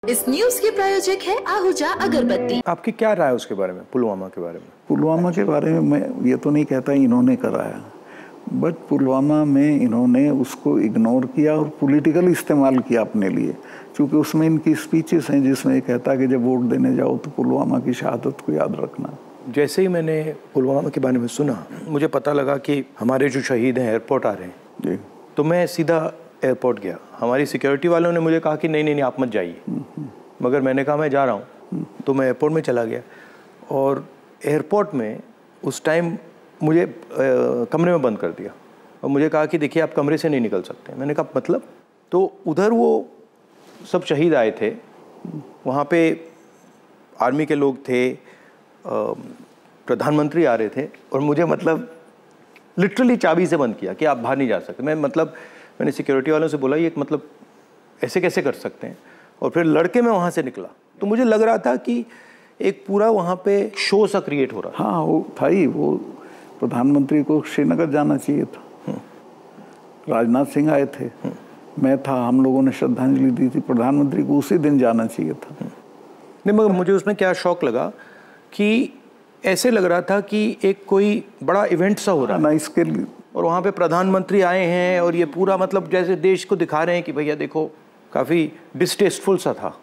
इस न्यूज के प्रायोजक है आहूजा अगरबत्ती। आपकी क्या राय है उसके बारे में, पुलवामा के बारे में? पुलवामा के बारे में मैं ये तो नहीं कहता इन्होंने कराया, बट पुलवामा में इन्होंने उसको इग्नोर किया और पॉलिटिकल इस्तेमाल किया अपने लिए, क्योंकि उसमें इनकी स्पीचेस हैं जिसमें ये कहता है कि जब वोट देने जाओ तो पुलवामा की शहादत को याद रखना। जैसे ही मैंने पुलवामा के बारे में सुना, मुझे पता लगा कि हमारे जो शहीद हैं एयरपोर्ट आ रहे हैं जी, तो मैं सीधा एयरपोर्ट गया। हमारी सिक्योरिटी वालों ने मुझे कहा कि नहीं नहीं नहीं आप मत जाइए, मगर मैंने कहा मैं जा रहा हूँ, तो मैं एयरपोर्ट में चला गया। और एयरपोर्ट में उस टाइम मुझे कमरे में बंद कर दिया और मुझे कहा कि देखिए आप कमरे से नहीं निकल सकते। मैंने कहा मतलब? तो उधर वो सब शहीद आए थे, वहाँ पे आर्मी के लोग थे, प्रधानमंत्री आ रहे थे, और मुझे मतलब लिटरली चाबी से बंद किया कि आप बाहर नहीं जा सकते। मैंने सिक्योरिटी वालों से बोला ये मतलब ऐसे कैसे कर सकते हैं, और फिर लड़के मैं वहाँ से निकला तो मुझे लग रहा था कि एक पूरा वहाँ पे शो सा क्रिएट हो रहा। हाँ वो था ही, वो प्रधानमंत्री को श्रीनगर जाना चाहिए था, राजनाथ सिंह आए थे, मैं था, हम लोगों ने श्रद्धांजलि दी थी, प्रधानमंत्री को उसी दिन जाना चाहिए था। नहीं मगर मुझे उसमें क्या शौक लगा कि ऐसे लग रहा था कि एक कोई बड़ा इवेंट सा हो रहा है ना इसके लिए, और वहाँ पे प्रधानमंत्री आए हैं और ये पूरा मतलब जैसे देश को दिखा रहे हैं कि भैया देखो, काफ़ी डिस्टेस्टफुल सा था।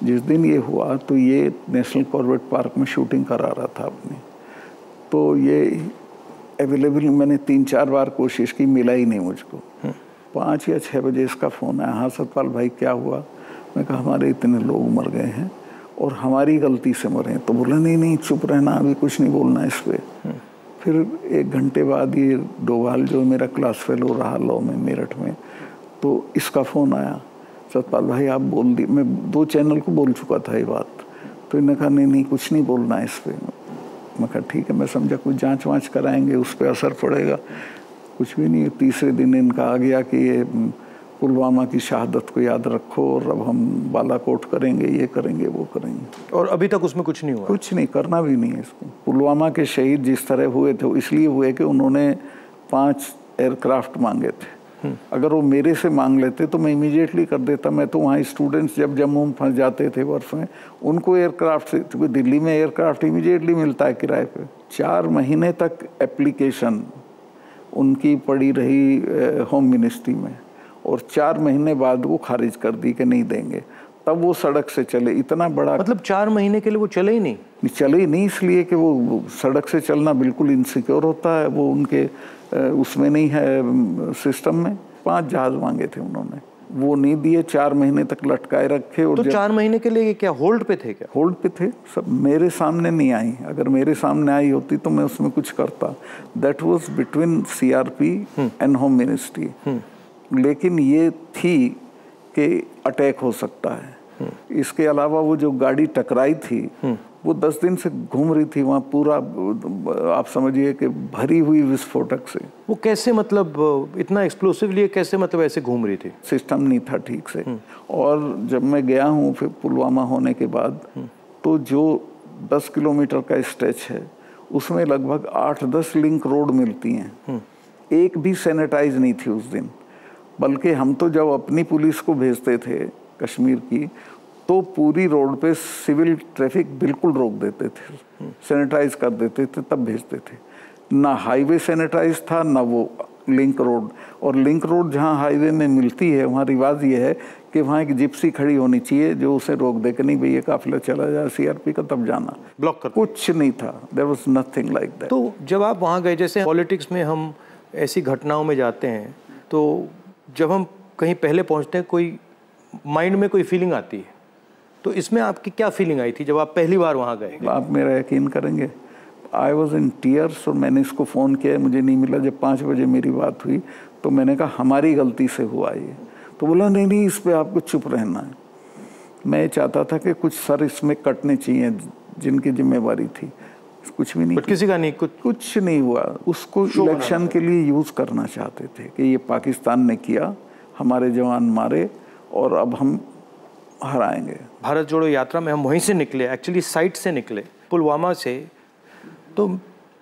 जिस दिन ये हुआ तो ये नेशनल कॉर्बेट पार्क में शूटिंग करा रहा था अपनी, तो ये अवेलेबल मैंने 3-4 बार कोशिश की, मिला ही नहीं मुझको। 5 या 6 बजे इसका फ़ोन आया, हाँ सतपाल भाई क्या हुआ? मैं कहा हमारे इतने लोग मर गए हैं और हमारी गलती से मरे हैं। तो बोला नहीं नहीं चुप रहना, अभी कुछ नहीं बोलना इस पर। फिर 1 घंटे बाद ये डोभाल जो मेरा क्लास फेलो रहा लॉ में मेरठ में, तो इसका फ़ोन आया, सतपाल भाई आप बोल दी। मैं 2 चैनल को बोल चुका था ये बात, तो इन्होंने कहा नहीं नहीं कुछ नहीं बोलना है इस पर। मैं कहा ठीक है, मैं समझा कुछ जांच वाँच कराएंगे, उस पर असर पड़ेगा। कुछ भी नहीं। तीसरे दिन इनका आ गया कि ये पुलवामा की शहादत को याद रखो और अब हम बालाकोट करेंगे, ये करेंगे, वो करेंगे। और अभी तक उसमें कुछ नहीं हुआ? कुछ नहीं, करना भी नहीं है इसको। पुलवामा के शहीद जिस तरह हुए थे इसलिए हुए कि उन्होंने 5 एयरक्राफ्ट मांगे थे। अगर वो मेरे से मांग लेते तो मैं इमीडिएटली कर देता। मैं तो वहाँ स्टूडेंट्स जब जम्मू में फंस जाते थे बर्फ में, उनको एयरक्राफ्ट से, क्योंकि दिल्ली में एयरक्राफ्ट इमीडिएटली मिलता है किराए पे। 4 महीने तक एप्लीकेशन उनकी पड़ी रही होम मिनिस्ट्री में, और 4 महीने बाद वो खारिज कर दी कि नहीं देंगे। तब वो सड़क से चले। इतना बड़ा मतलब 4 महीने के लिए वो चले ही नहीं? चले ही नहीं, इसलिए कि वो सड़क से चलना बिल्कुल इनसिक्योर होता है, वो उनके उसमें नहीं है सिस्टम में। 5 जहाज मांगे थे उन्होंने, वो नहीं दिए, 4 महीने तक लटकाए रखे। और तो 4 महीने के लिए क्या होल्ड पे थे? क्या होल्ड पे थे? सब मेरे सामने नहीं आई। अगर मेरे सामने आई होती तो मैं उसमें कुछ करता। That was between CRP and home ministry. लेकिन ये थी कि अटैक हो सकता है। इसके अलावा वो जो गाड़ी टकराई थी वो 10 दिन से घूम रही थी वहाँ, पूरा आप समझिए कि भरी हुई विस्फोटक से। वो कैसे मतलब इतना एक्सप्लोसिवली कैसे मतलब ऐसे घूम रही थी? सिस्टम नहीं था ठीक से। और जब मैं गया हूँ फिर पुलवामा होने के बाद, तो जो 10 किलोमीटर का स्ट्रेच है उसमें लगभग 8-10 लिंक रोड मिलती हैं। एक भी सैनिटाइज नहीं थी उस दिन। बल्कि हम तो जब अपनी पुलिस को भेजते थे कश्मीर की, तो पूरी रोड पे सिविल ट्रैफिक बिल्कुल रोक देते थे, सैनिटाइज कर देते थे, तब भेजते थे। ना हाईवे सैनिटाइज था ना वो लिंक रोड। और लिंक रोड जहाँ हाईवे में मिलती है वहाँ रिवाज ये है कि वहाँ एक जिप्सी खड़ी होनी चाहिए जो उसे रोक दे कि नहीं भैया काफिला चला जाए CRP का, तब जाना। ब्लॉक कर कुछ नहीं था, there was nothing like that. तो जब आप वहाँ गए, जैसे पॉलिटिक्स में हम ऐसी घटनाओं में जाते हैं, तो जब हम कहीं पहले पहुँचते हैं कोई माइंड में कोई फीलिंग आती है, तो इसमें आपकी क्या फीलिंग आई थी जब आप पहली बार वहाँ गए? आप मेरा यकीन करेंगे, आई वॉज इन टीयर्स। और मैंने इसको फ़ोन किया, मुझे नहीं मिला। जब 5 बजे मेरी बात हुई तो मैंने कहा हमारी गलती से हुआ ये। तो बोला नहीं नहीं इस पर आपको चुप रहना है। मैं चाहता था कि कुछ सर इसमें कटने चाहिए जिनकी जिम्मेवारी थी। कुछ भी नहीं, किसी का नहीं, कुछ नहीं हुआ। उसको इलेक्शन के लिए यूज़ करना चाहते थे कि ये पाकिस्तान ने किया, हमारे जवान मारे और अब हम हराएंगे। भारत जोड़ो यात्रा में हम वहीं से निकले, एक्चुअली साइट से निकले, पुलवामा से। तो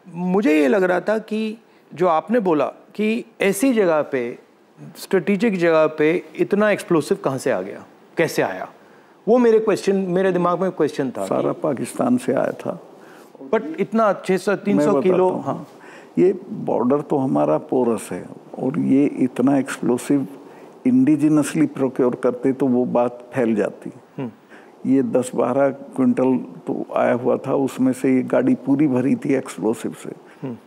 मुझे ये लग रहा था कि जो आपने बोला कि ऐसी जगह पे, स्ट्रेटेजिक जगह पे इतना एक्सप्लोसिव कहाँ से आ गया, कैसे आया, वो मेरे दिमाग में क्वेश्चन था। सारा पाकिस्तान से आया था, बट इतना 600-300 किलो। हाँ, ये बॉर्डर तो हमारा पोरस है और ये इतना एक्सप्लोसिव इंडिजिनसली प्रोक्योर करते तो वो बात फैल जाती। ये 10-12 क्विंटल तो आया हुआ था, उसमें से ये गाड़ी पूरी भरी थी एक्सप्लोसिव से।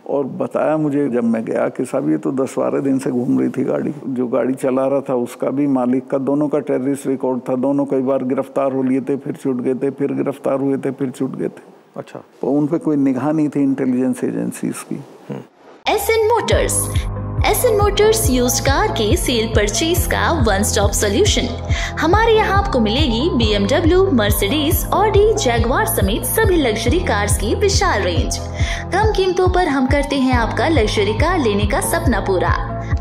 और बताया मुझे जब मैं गया कि साहब ये तो 10-12 दिन से घूम रही थी गाड़ी। जो गाड़ी चला रहा था उसका भी, मालिक का, दोनों का टेररिस्ट रिकॉर्ड था। दोनों कई बार गिरफ्तार हो लिए थे, फिर छूट गए थे, फिर गिरफ्तार हुए थे, फिर छूट गए थे। अच्छा। तो उन पे कोई निगाह नहीं थी इंटेलिजेंस एजेंसीज की। SN मोटर्स यूज्ड कार के सेल परचेज का वन स्टॉप सोल्यूशन। हमारे यहाँ आपको मिलेगी BMW, मर्सिडीज, ऑडी, जैगवार समेत सभी लग्जरी कार्स की विशाल रेंज। कम कीमतों पर हम करते हैं आपका लग्जरी कार लेने का सपना पूरा।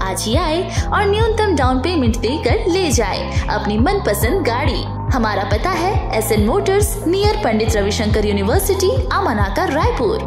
आज ही आए और न्यूनतम डाउन पेमेंट देकर ले जाए अपनी मनपसंद गाड़ी। हमारा पता है SN Motors, near Pandit Ravishankar university, अमानाका, Raipur.